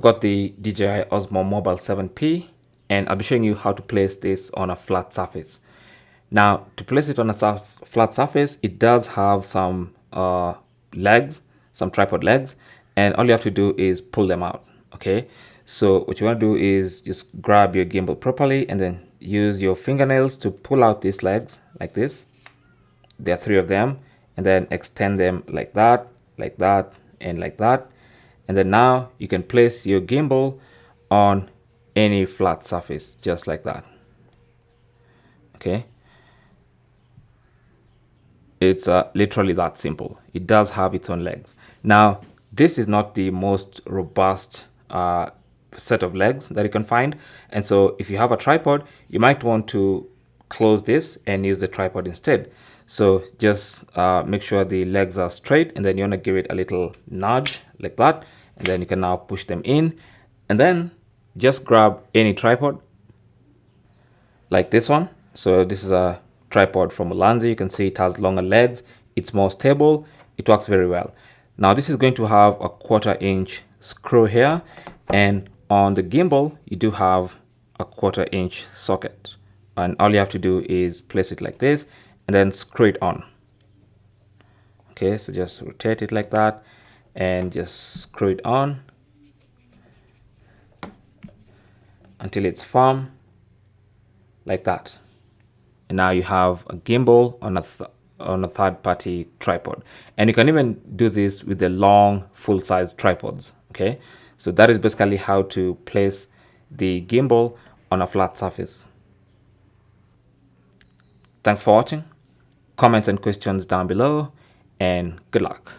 I've got the DJI Osmo Mobile 7P, and I'll be showing you how to place this on a flat surface. Now, to place it on a flat surface, it does have some legs, some tripod legs, and all you have to do is pull them out. Okay, so what you want to do is just grab your gimbal properly and then use your fingernails to pull out these legs like this. There are 3 of them, and then extend them like that, and like that. And then now you can place your gimbal on any flat surface just like that. Okay, it's literally that simple. It does have its own legs. Now, this is not the most robust set of legs that you can find, and so if you have a tripod, you might want to close this and use the tripod instead. So just make sure the legs are straight, and then you want to give it a little nudge like that, and then you can now push them in, and then just grab any tripod like this one. So this is a tripod from Ulanzi. You can see it has longer legs, it's more stable, it works very well. Now this is going to have a 1/4 inch screw here, and on the gimbal you do have a 1/4 inch socket, and all you have to do is place it like this and then screw it on. Okay, so just rotate it like that and just screw it on until it's firm like that. And now you have a gimbal on a third-party tripod, and you can even do this with the long full-size tripods. Okay, so that is basically how to place the gimbal on a flat surface. Thanks for watching. Comments and questions down below, and good luck.